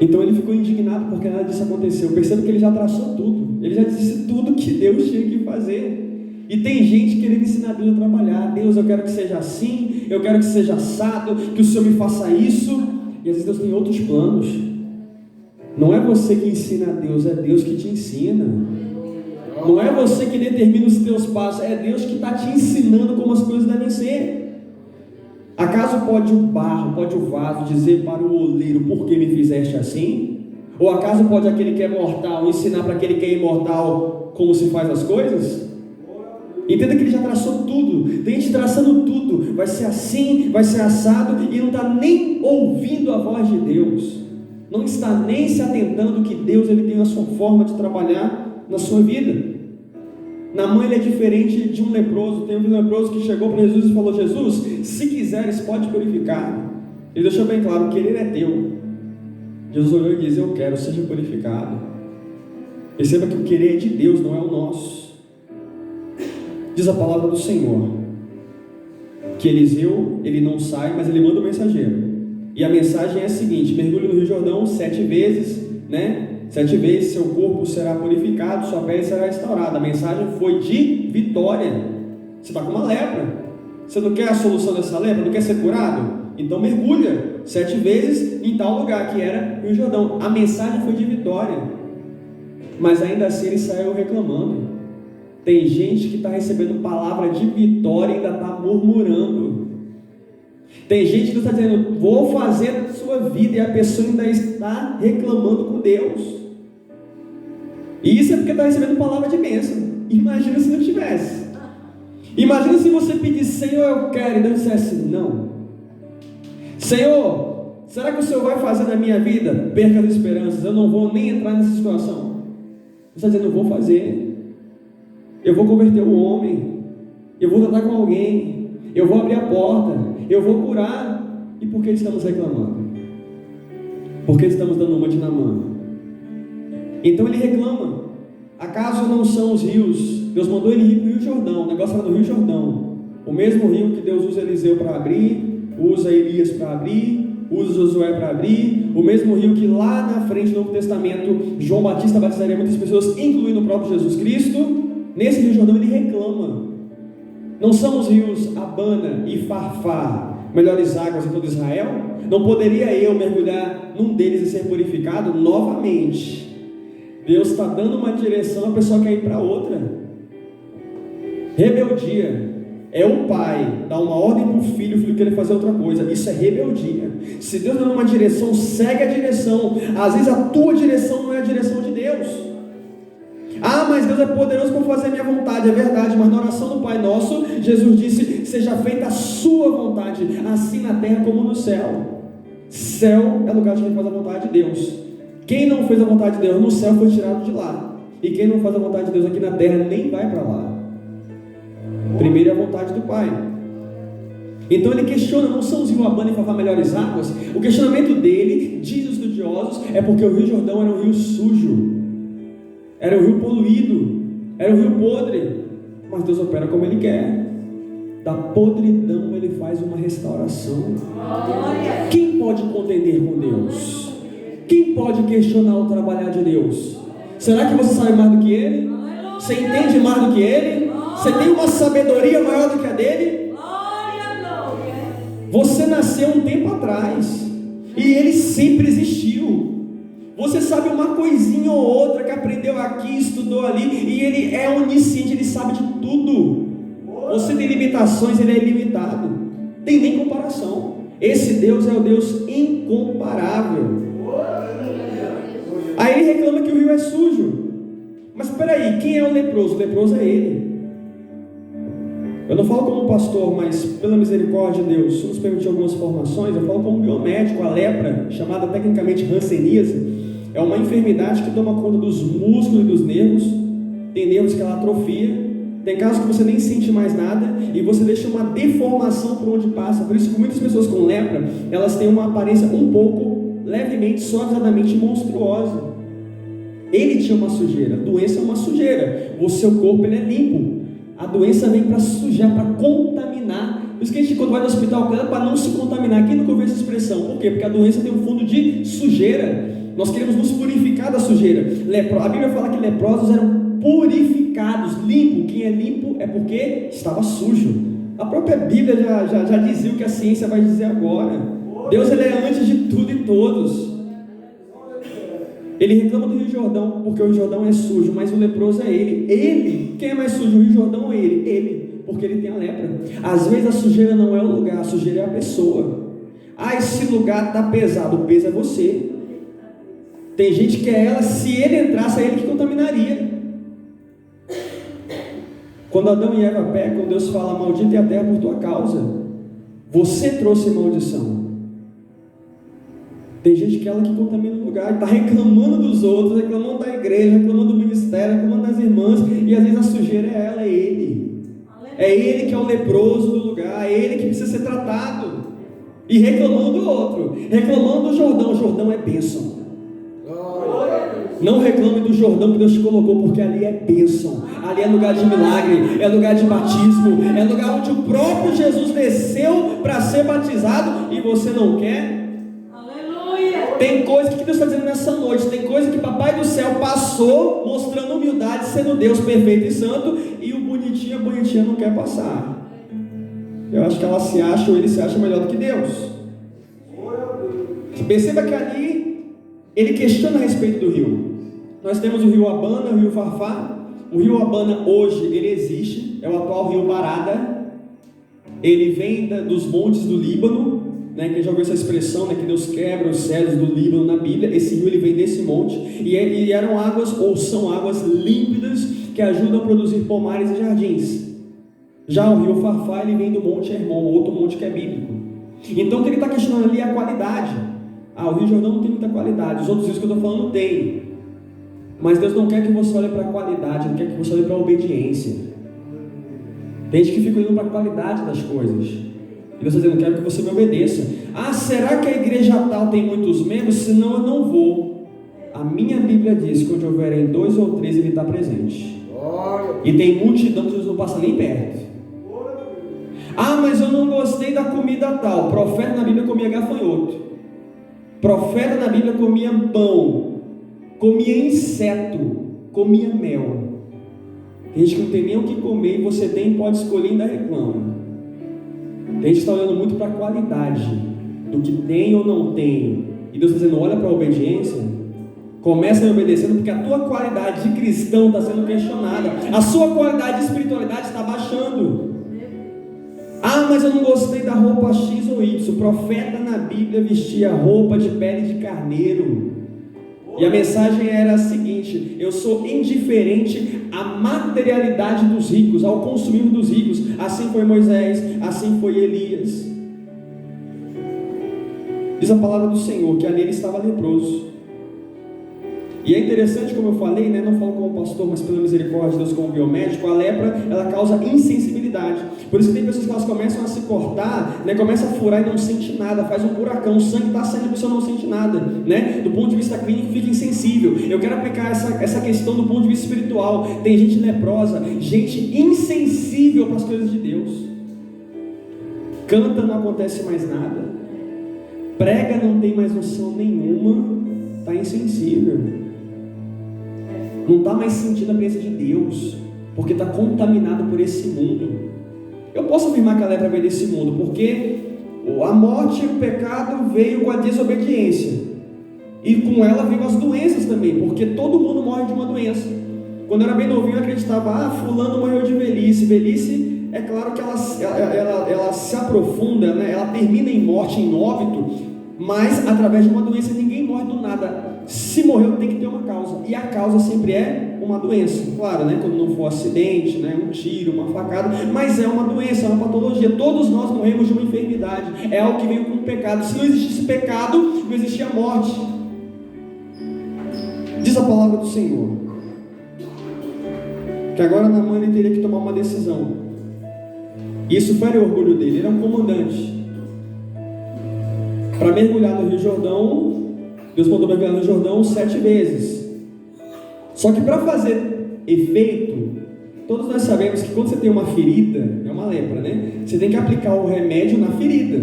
Então ele ficou indignado porque nada disso aconteceu. Perceba que ele já traçou tudo, ele já disse tudo que Deus tinha que fazer. E tem gente querendo ensinar Deus a trabalhar. Deus, eu quero que seja assim, eu quero que seja assado, que o Senhor me faça isso. E às vezes Deus tem outros planos. Não é você que ensina a Deus, é Deus que te ensina. Não é você que determina os teus passos, é Deus que está te ensinando como as coisas devem ser. Acaso pode o barro, pode o vaso dizer para o oleiro, por que me fizeste assim? Ou acaso pode aquele que é mortal ensinar para aquele que é imortal como se faz as coisas? Entenda que ele já traçou tudo, tem gente traçando tudo, vai ser assim, vai ser assado, e não está nem ouvindo a voz de Deus, não está nem se atentando que Deus ele tem a sua forma de trabalhar na sua vida. Naamã ele é diferente de um leproso. Tem um leproso que chegou para Jesus e falou: Jesus, se quiseres pode purificar. Ele deixou bem claro, o querer é teu. Jesus olhou e disse: eu quero, seja purificado. Perceba que o querer é de Deus, não é o nosso. Diz a palavra do Senhor que Eliseu, ele não sai, mas ele manda o mensageiro. E a mensagem é a seguinte: mergulhe no Rio Jordão 7 vezes, 7 vezes seu corpo será purificado, sua pele será restaurada. A mensagem foi de vitória. Você está com uma lepra, você não quer a solução dessa lepra, não quer ser curado? Então mergulha 7 vezes em tal lugar, que era Rio Jordão. A mensagem foi de vitória, mas ainda assim ele saiu reclamando. Tem gente que está recebendo palavra de vitória e ainda está murmurando. Tem gente que está dizendo: vou fazer a sua vida, e a pessoa ainda está reclamando com Deus. E isso é porque está recebendo palavra de bênção. Imagina se não tivesse. Imagina se você pedisse: Senhor, eu quero, e Deus dissesse: não. Senhor, será que o Senhor vai fazer na minha vida? Perca as esperanças, eu não vou nem entrar nessa situação. Você está dizendo: eu vou fazer, eu vou converter o homem, eu vou tratar com alguém, eu vou abrir a porta, eu vou curar. E por que estamos reclamando? Porque estamos dando uma de Naamã. Então ele reclama: acaso não são os rios? Deus mandou ele ir para o Rio Jordão. O negócio era do Rio Jordão, o mesmo rio que Deus usa Eliseu para abrir, usa Elias para abrir, usa Josué para abrir, o mesmo rio que lá na frente do Novo Testamento João Batista batizaria muitas pessoas, incluindo o próprio Jesus Cristo. Nesse Rio Jordão ele reclama: não são os rios Abana e Farfá melhores águas em todo Israel? Não poderia eu mergulhar num deles e ser purificado? Novamente Deus está dando uma direção, a pessoa quer ir para outra. Rebeldia é o pai dar uma ordem para o filho querer fazer outra coisa. Isso é rebeldia. Se Deus dá uma direção, segue a direção. Às vezes a tua direção não é a direção de Deus. Ah, mas Deus é poderoso para fazer a minha vontade. É verdade, mas na oração do Pai Nosso, Jesus disse: seja feita a sua vontade, assim na terra como no céu. Céu é lugar de quem faz a vontade de Deus. Quem não fez a vontade de Deus no céu foi tirado de lá. E quem não faz a vontade de Deus aqui na terra nem vai para lá. Primeiro é a vontade do Pai. Então ele questiona: não são os rios Abana e Farfá melhores águas? O questionamento dele, diz os estudiosos, é porque o Rio Jordão era um rio sujo, era um rio poluído, era um rio podre. Mas Deus opera como Ele quer. Da podridão Ele faz uma restauração. Quem pode contender com Deus? Quem pode questionar o trabalhar de Deus? Será que você sabe mais do que Ele? Você entende mais do que Ele? Você tem uma sabedoria maior do que a dele? Você nasceu um tempo atrás e Ele sempre existiu. Você sabe uma coisinha ou outra que aprendeu aqui, estudou ali, e Ele é onisciente, Ele sabe de tudo. Você tem limitações, Ele é ilimitado. Tem nem comparação. Esse Deus é o Deus incomparável. Aí ele reclama que o rio é sujo. Mas espera aí, quem é o leproso? O leproso é ele. Eu não falo como pastor, mas pela misericórdia de Deus, se nos permitir algumas formações, eu falo como biomédico. A lepra, chamada tecnicamente hanseníase, é uma enfermidade que toma conta dos músculos e dos nervos. Tem nervos que ela atrofia, tem casos que você nem sente mais nada e você deixa uma deformação por onde passa. Por isso que muitas pessoas com lepra, elas têm uma aparência um pouco, levemente, suavizadamente monstruosa. Ele tinha uma sujeira. A doença é uma sujeira. O seu corpo ele é limpo. A doença vem para sujar, para contaminar. Por isso que a gente, quando vai no hospital, cuida para não se contaminar. Quem nunca ouviu essa expressão? Por quê? Porque a doença tem um fundo de sujeira. Nós queremos nos purificar da sujeira. A Bíblia fala que leprosos eram purificados, limpo. Quem é limpo é porque estava sujo. A própria Bíblia já dizia o que a ciência vai dizer agora. Deus, ele é antes de tudo e todos. Ele reclama do Rio Jordão, porque o Rio Jordão é sujo, mas o leproso é ele. Quem é mais sujo, o Rio Jordão ou ele? Ele, porque ele tem a lepra. Às vezes a sujeira não é o lugar, a sujeira é a pessoa. Esse lugar está pesado, o peso é você. Tem gente que é ela, se ele entrasse, é ele que contaminaria. Quando Adão e Eva pecam, Deus fala: maldita é a terra por tua causa. Você trouxe maldição. Tem gente que é ela que contamina o lugar, está reclamando dos outros, reclamando da igreja, reclamando do ministério, reclamando das irmãs, e às vezes a sujeira é ela, é ele. É ele que é o leproso do lugar, é ele que precisa ser tratado. E reclamando do outro, reclamando do Jordão. O Jordão é bênção. Não reclame do Jordão que Deus te colocou, porque ali é bênção, ali é lugar de milagre, é lugar de batismo, é lugar onde o próprio Jesus desceu para ser batizado, e você não quer? Tem coisa que Deus está dizendo nessa noite, tem coisa que Papai do Céu passou, mostrando humildade, sendo Deus perfeito e santo, e o bonitinho, a bonitinha não quer passar. Eu acho que ela se acha, ou ele se acha melhor do que Deus. Perceba que ali, ele questiona a respeito do rio. Nós temos o rio Abana, o rio Farfá. O rio Abana hoje, ele existe, é o atual rio Barada. Ele vem dos montes do Líbano, né? Quem já ouviu essa expressão, né? Que Deus quebra os cedros do Líbano na Bíblia. Esse rio, ele vem desse monte, e eram águas, ou são águas límpidas, que ajudam a produzir pomares e jardins. Já o rio Farfá, ele vem do Monte Hermon, outro monte que é bíblico. Então o que ele está questionando ali é a qualidade. O Rio Jordão não tem muita qualidade, os outros rios que eu estou falando tem. Mas Deus não quer que você olhe para a qualidade, Ele quer que você olhe para a obediência. Tem gente que fica olhando para a qualidade das coisas. E Deus está dizendo: quero que você me obedeça. Será que a igreja tal tem muitos membros? Senão eu não vou. A minha Bíblia diz que onde houverem 2 ou 3, Ele está presente. E tem multidão que Deus não passa nem perto. Mas eu não gostei da comida tal. Profeta na Bíblia comia gafanhoto. Profeta na Bíblia comia pão, comia inseto, comia mel. Tem gente que não tem nem o que comer, e você tem, pode escolher e ainda reclama. Tem gente que está olhando muito para a qualidade do que tem ou não tem, e Deus está dizendo: olha para a obediência. Começa me obedecendo, porque a tua qualidade de cristão está sendo questionada, a sua qualidade de espiritualidade está baixando. Mas eu não gostei da roupa X ou Y. O profeta na Bíblia vestia roupa de pele de carneiro, e a mensagem era a seguinte: eu sou indiferente à materialidade dos ricos, ao consumismo dos ricos. Assim foi Moisés, assim foi Elias. Diz a palavra do Senhor que ali ele estava leproso. E é interessante, como eu falei, né? Não falo como pastor, mas pela misericórdia de Deus, como biomédico, a lepra, ela causa insensibilidade. Por isso que tem pessoas que elas começam a se cortar, né? Começa a furar e não sente nada, faz um buracão, o sangue está saindo e a pessoa não sente nada, né? Do ponto de vista clínico, fica insensível. Eu quero aplicar essa questão do ponto de vista espiritual. Tem gente leprosa, gente insensível para as coisas de Deus. Canta, não acontece mais nada. Prega, não tem mais noção nenhuma, está insensível. Não está mais sentindo a presença de Deus, porque está contaminado por esse mundo. Eu posso afirmar que a lepra veio desse mundo, porque a morte e o pecado veio com a desobediência, e com ela veio as doenças também, porque todo mundo morre de uma doença. Quando eu era bem novinho, eu acreditava: fulano morreu de velhice. Velhice, é claro que ela se aprofunda, né? Ela termina em morte, em óbito, mas através de uma doença. Ninguém morre do nada. Se morreu, tem que ter uma causa, e a causa sempre é uma doença, claro, né? Quando não for acidente, né? Um tiro, uma facada, mas é uma doença, é uma patologia. Todos nós morremos de uma enfermidade, é algo que veio com o pecado. Se não existisse pecado, não existia morte. Diz a palavra do Senhor que agora Naamã ele teria que tomar uma decisão. Isso fere o orgulho dele. Ele era um comandante. Para mergulhar no Rio Jordão, Deus mandou mergulhar no Jordão 7 vezes. Só que para fazer efeito, todos nós sabemos que quando você tem uma ferida, é uma lepra, né? Você tem que aplicar o remédio na ferida.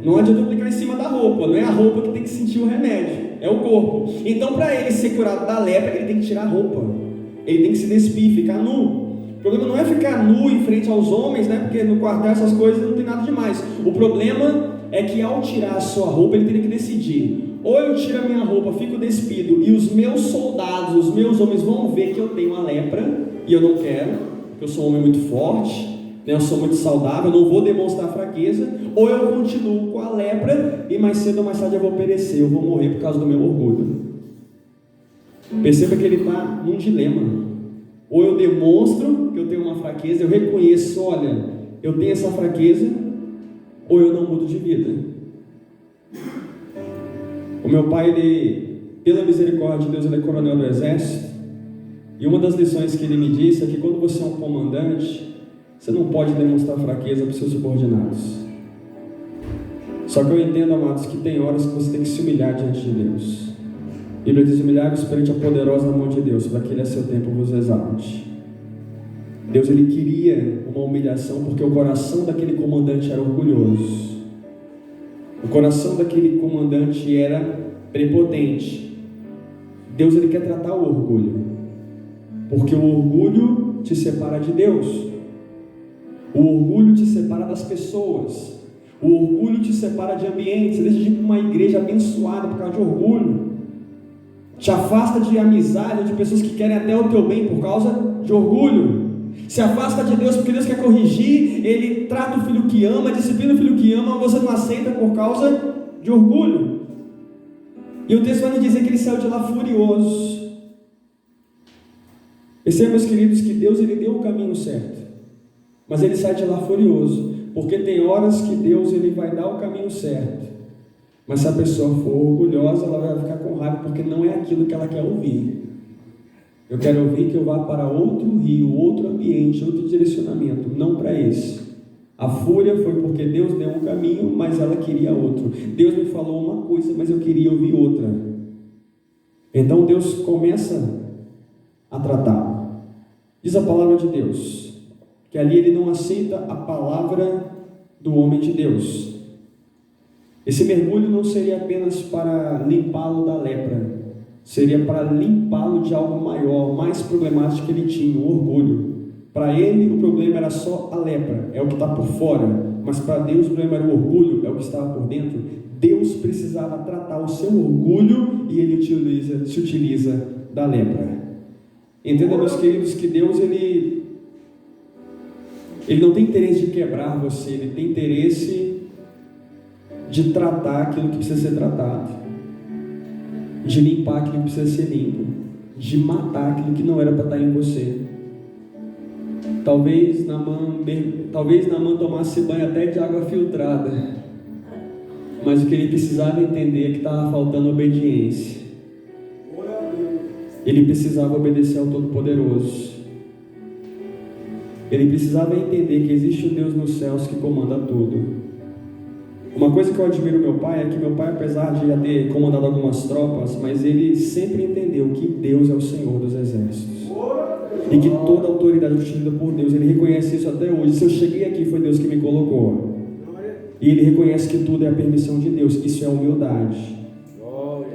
Não adianta aplicar em cima da roupa. Não é a roupa que tem que sentir o remédio, é o corpo. Então, para ele ser curado da lepra, ele tem que tirar a roupa. ele tem que se despir, ficar nu. O problema não é ficar nu em frente aos homens, né? Porque no quartel essas coisas não tem nada demais. O problema é que ao tirar a sua roupa, ele teria que decidir: ou eu tiro a minha roupa, fico despido, e os meus soldados, os meus homens vão ver que eu tenho uma lepra, e eu não quero, porque eu sou um homem muito forte, né? Eu sou muito saudável, eu não vou demonstrar fraqueza, ou eu continuo com a lepra, e mais cedo ou mais tarde eu vou perecer, eu vou morrer por causa do meu orgulho. Perceba que ele está num dilema. Ou eu demonstro que eu tenho uma fraqueza, eu reconheço, olha, eu tenho essa fraqueza, ou eu não mudo de vida. O meu pai, ele, pela misericórdia de Deus, ele é coronel do exército, e uma das lições que ele me disse é que quando você é um comandante, você não pode demonstrar fraqueza para os seus subordinados. Só que eu entendo, amados, que tem horas que você tem que se humilhar diante de Deus. A Bíblia diz: humilhar-vos perante a poderosa mão de Deus, para que ele a seu tempo vos exalte. Deus, ele queria uma humilhação, porque o coração daquele comandante era orgulhoso. O coração daquele comandante era prepotente. Deus, ele quer tratar o orgulho, porque o orgulho te separa de Deus. O orgulho te separa das pessoas. O orgulho te separa de ambientes. Você deixa de ir para uma igreja abençoada por causa de orgulho. Te afasta de amizade, de pessoas que querem até o teu bem por causa de orgulho. Se afasta de Deus porque Deus quer corrigir. Ele trata o filho que ama, disciplina o filho que ama, mas você não aceita por causa de orgulho. E o texto vai nos dizer que ele saiu de lá furioso. Percebam, meus queridos, que Deus, ele deu o caminho certo, mas ele sai de lá furioso, porque tem horas que Deus, ele vai dar o caminho certo, mas se a pessoa for orgulhosa, ela vai ficar com raiva, porque não é aquilo que ela quer ouvir. Eu quero ouvir que eu vá para outro rio, outro ambiente, outro direcionamento, não para esse. A fúria foi porque Deus deu um caminho, mas ela queria outro. Deus me falou uma coisa, mas eu queria ouvir outra. Então Deus começa a tratar. Diz a palavra de Deus que ali ele não aceita a palavra do homem de Deus. Esse mergulho não seria apenas para limpá-lo da lepra, seria para limpá-lo de algo maior, mais problemático que ele tinha, o orgulho. Para ele o problema era só a lepra, é o que está por fora, mas para Deus o problema era o orgulho, é o que estava por dentro. Deus precisava tratar o seu orgulho e ele se utiliza da lepra. Entenda, meus queridos, que Deus ele não tem interesse de quebrar você, ele tem interesse de tratar aquilo que precisa ser tratado, de limpar aquilo que precisa ser limpo, de matar aquilo que não era para estar em você. Talvez Naamã tomasse banho até de água filtrada, mas o que ele precisava entender é que estava faltando obediência. Ele precisava obedecer ao Todo-Poderoso. Ele precisava entender que existe um Deus nos céus que comanda tudo. Uma coisa que eu admiro meu pai é que meu pai, apesar de já ter comandado algumas tropas, mas ele sempre entendeu que Deus é o Senhor dos exércitos e que toda autoridade é constituída por Deus. Ele reconhece isso até hoje. Se eu cheguei aqui, foi Deus que me colocou. E ele reconhece que tudo é a permissão de Deus. Isso é humildade.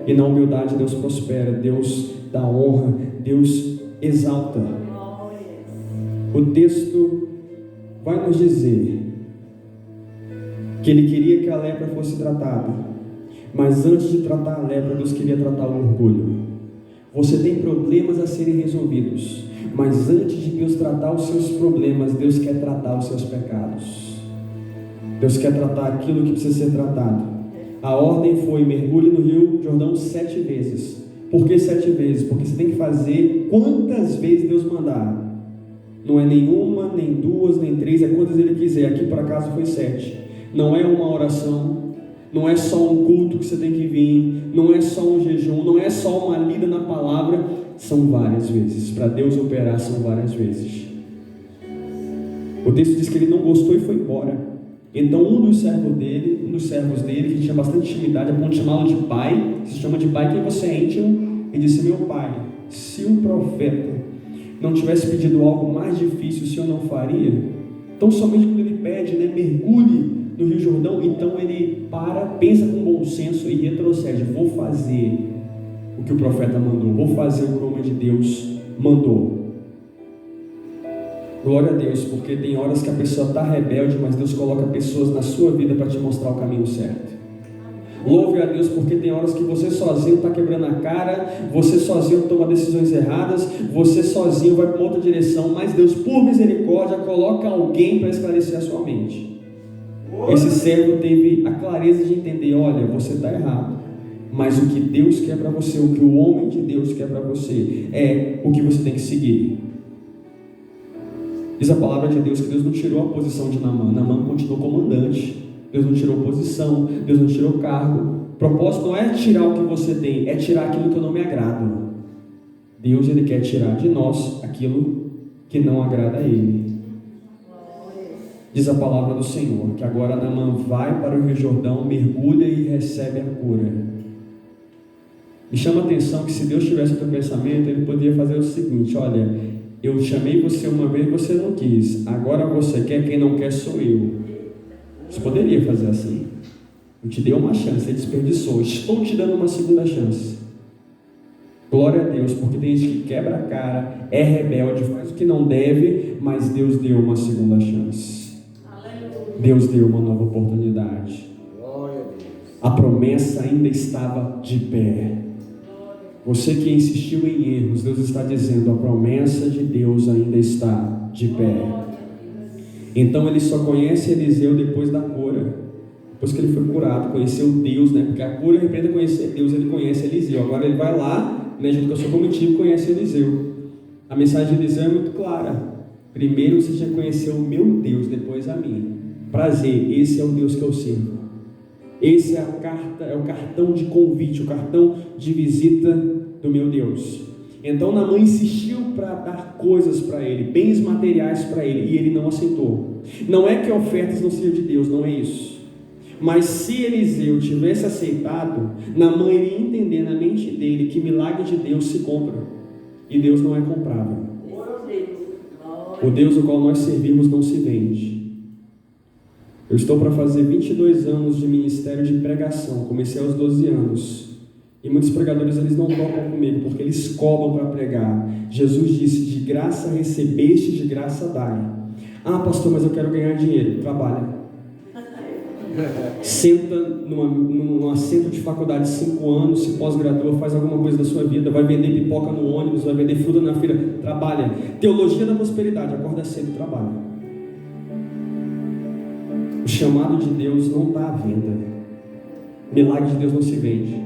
E na humildade Deus prospera, Deus dá honra, Deus exalta. O texto vai nos dizer que ele queria que a lepra fosse tratada, mas antes de tratar a lepra, Deus queria tratar o orgulho. Você tem problemas a serem resolvidos, mas antes de Deus tratar os seus problemas, Deus quer tratar os seus pecados. Deus quer tratar aquilo que precisa ser tratado. A ordem foi: mergulhe no Rio Jordão 7 vezes. Por que 7 vezes? Porque você tem que fazer quantas vezes Deus mandar. Não é nenhuma, nem 2, nem 3, é quantas Ele quiser. Aqui por acaso foi 7. Não é uma oração, não é só um culto que você tem que vir, não é só um jejum, não é só uma lida na palavra, são várias vezes. Para Deus operar são várias vezes. O texto diz que ele não gostou e foi embora. Então um dos servos dele, que tinha bastante intimidade, a ponto de chamá-lo de pai, se chama de pai, quem você é íntimo, e disse: meu pai, se o profeta não tivesse pedido algo mais difícil, o senhor não faria? Então somente quando ele pede, mergulhe no Rio Jordão, então ele pensa com bom senso e retrocede: vou fazer o que o profeta mandou, vou fazer o que o homem de Deus mandou. Glória a Deus, porque tem horas que a pessoa está rebelde, mas Deus coloca pessoas na sua vida para te mostrar o caminho certo. Louve a Deus, porque tem horas que você sozinho está quebrando a cara, você sozinho toma decisões erradas, você sozinho vai para outra direção, mas Deus, por misericórdia, coloca alguém para esclarecer a sua mente. Esse servo teve a clareza de entender: olha, você está errado, mas o que Deus quer para você, o que o homem de Deus quer para você, é o que você tem que seguir. Diz a palavra de Deus que Deus não tirou a posição de Naamã. Naamã continuou comandante. Deus não tirou posição, Deus não tirou cargo. O propósito não é tirar o que você tem, é tirar aquilo que eu não me agrado. Deus, Ele quer tirar de nós aquilo que não agrada a Ele. Diz a palavra do Senhor que agora Naamã vai para o Rio Jordão, mergulha e recebe a cura. Me chama a atenção que se Deus tivesse outro pensamento, Ele poderia fazer o seguinte: olha, eu chamei você uma vez e você não quis, agora você quer, quem não quer sou eu. Você poderia fazer assim. Eu te dei uma chance, você desperdiçou, estou te dando uma segunda chance. Glória a Deus, porque tem gente que quebra a cara, é rebelde, faz o que não deve, mas Deus deu uma segunda chance. Deus deu uma nova oportunidade. A promessa ainda estava de pé. Você que insistiu em erros, Deus está dizendo: a promessa de Deus ainda está de pé. Então ele só conhece Eliseu depois da cura, depois que ele foi curado, conheceu Deus, né? Porque a cura representa conhecer Deus. Ele conhece Eliseu, agora ele vai lá, né, junto com a sua comitiva, e conhece Eliseu. A mensagem de Eliseu é muito clara: primeiro você já conheceu o meu Deus, depois a mim. Prazer, esse é o Deus que eu sirvo. Esse é a carta, é o cartão de convite, o cartão de visita do meu Deus. Então Naamã insistiu para dar coisas para ele, bens materiais para ele, e ele não aceitou. Não é que ofertas não sejam de Deus, não é isso. Mas se Eliseu tivesse aceitado, Naamã iria entender na mente dele que milagre de Deus se compra, e Deus não é comprável. O Deus ao qual nós servimos não se vende. Eu estou para fazer 22 anos de ministério de pregação. Comecei aos 12 anos. E muitos pregadores, eles não tocam comigo, porque eles cobram para pregar. Jesus disse: de graça recebeste, de graça dai. Ah, pastor, mas eu quero ganhar dinheiro. Trabalha. Senta num assento de faculdade 5 anos, se pós-gradua, faz alguma coisa da sua vida, vai vender pipoca no ônibus, vai vender fruta na feira. Trabalha. Teologia da prosperidade. Acorda cedo, trabalha. O chamado de Deus não está à venda. Milagre de Deus não se vende.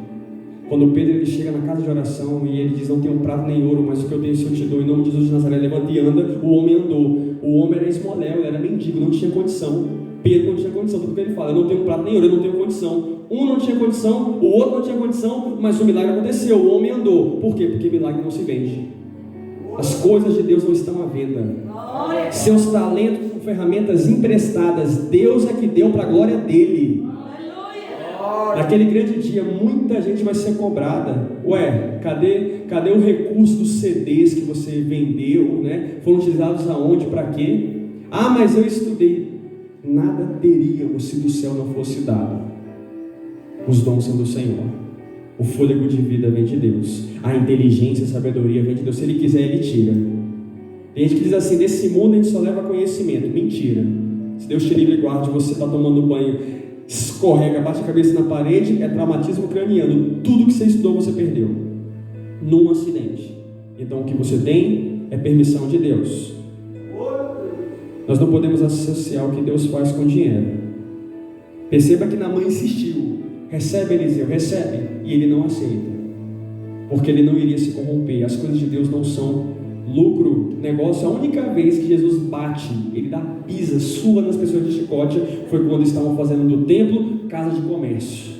Quando Pedro ele chega na casa de oração e ele diz: não tenho prata nem ouro, mas o que eu tenho eu te dou, em nome de Jesus de Nazaré, levanta e anda. O homem andou. O homem era esmoléu, ele era mendigo, não tinha condição. Pedro não tinha condição, tudo que ele fala: eu não tenho prata nem ouro, eu não tenho condição. Um não tinha condição, o outro não tinha condição, mas o milagre aconteceu, o homem andou. Por quê? Porque milagre não se vende. As coisas de Deus não estão à venda. Seus talentos são ferramentas emprestadas. Deus é que deu para a glória dele. Naquele grande dia, muita gente vai ser cobrada. Ué, cadê o recurso dos CDs que você vendeu, né? Foram utilizados aonde, para quê? Ah, mas eu estudei. Nada teríamos se do céu não fosse dado. Os dons são do Senhor. O fôlego de vida vem de Deus. A inteligência, a sabedoria vem de Deus. Se Ele quiser, Ele tira. Tem gente que diz assim: desse mundo a gente só leva conhecimento. Mentira. Se Deus te livre e guarde, você está tomando banho, escorrega, bate a cabeça na parede, é traumatismo craniano. Tudo que você estudou você perdeu num acidente. Então o que você tem é permissão de Deus. Nós não podemos associar o que Deus faz com dinheiro. Perceba que Naamã insistiu: recebe, Eliseu, recebe, e ele não aceita, porque ele não iria se corromper. As coisas de Deus não são lucro, negócio. A única vez que Jesus bate, ele dá pisa, sua nas pessoas de chicote, foi quando estavam fazendo do templo casa de comércio.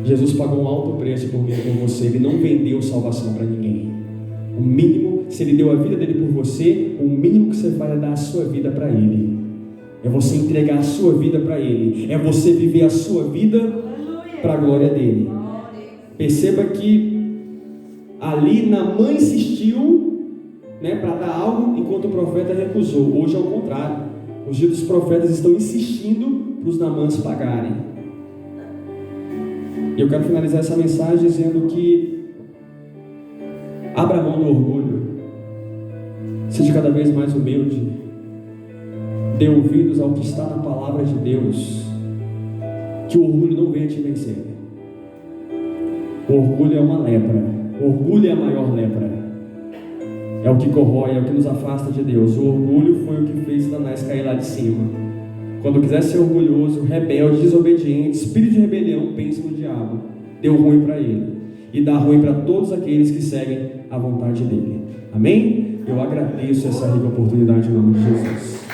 Jesus pagou um alto preço por mim e por você. Ele não vendeu salvação para ninguém. O mínimo, se ele deu a vida dele por você, o mínimo que você faz é dar a sua vida para ele. É você entregar a sua vida para ele. É você viver a sua vida para a glória dele. Perceba que ali Naamã insistiu, né, para dar algo, enquanto o profeta recusou. Hoje é o contrário. Os dias dos profetas estão insistindo para os Naamãs pagarem. E eu quero finalizar essa mensagem dizendo que abra mão do orgulho. Seja cada vez mais humilde. Dê ouvidos ao que está na palavra de Deus. Que o orgulho não venha te vencer. O orgulho é uma lepra. O orgulho é a maior lepra. É o que corrói, é o que nos afasta de Deus. O orgulho foi o que fez Satanás cair lá de cima. Quando quiser ser orgulhoso, rebelde, desobediente, espírito de rebelião, pense no diabo. Deu ruim para ele. E dá ruim para todos aqueles que seguem a vontade dele. Amém? Eu agradeço essa rica oportunidade em nome de Jesus.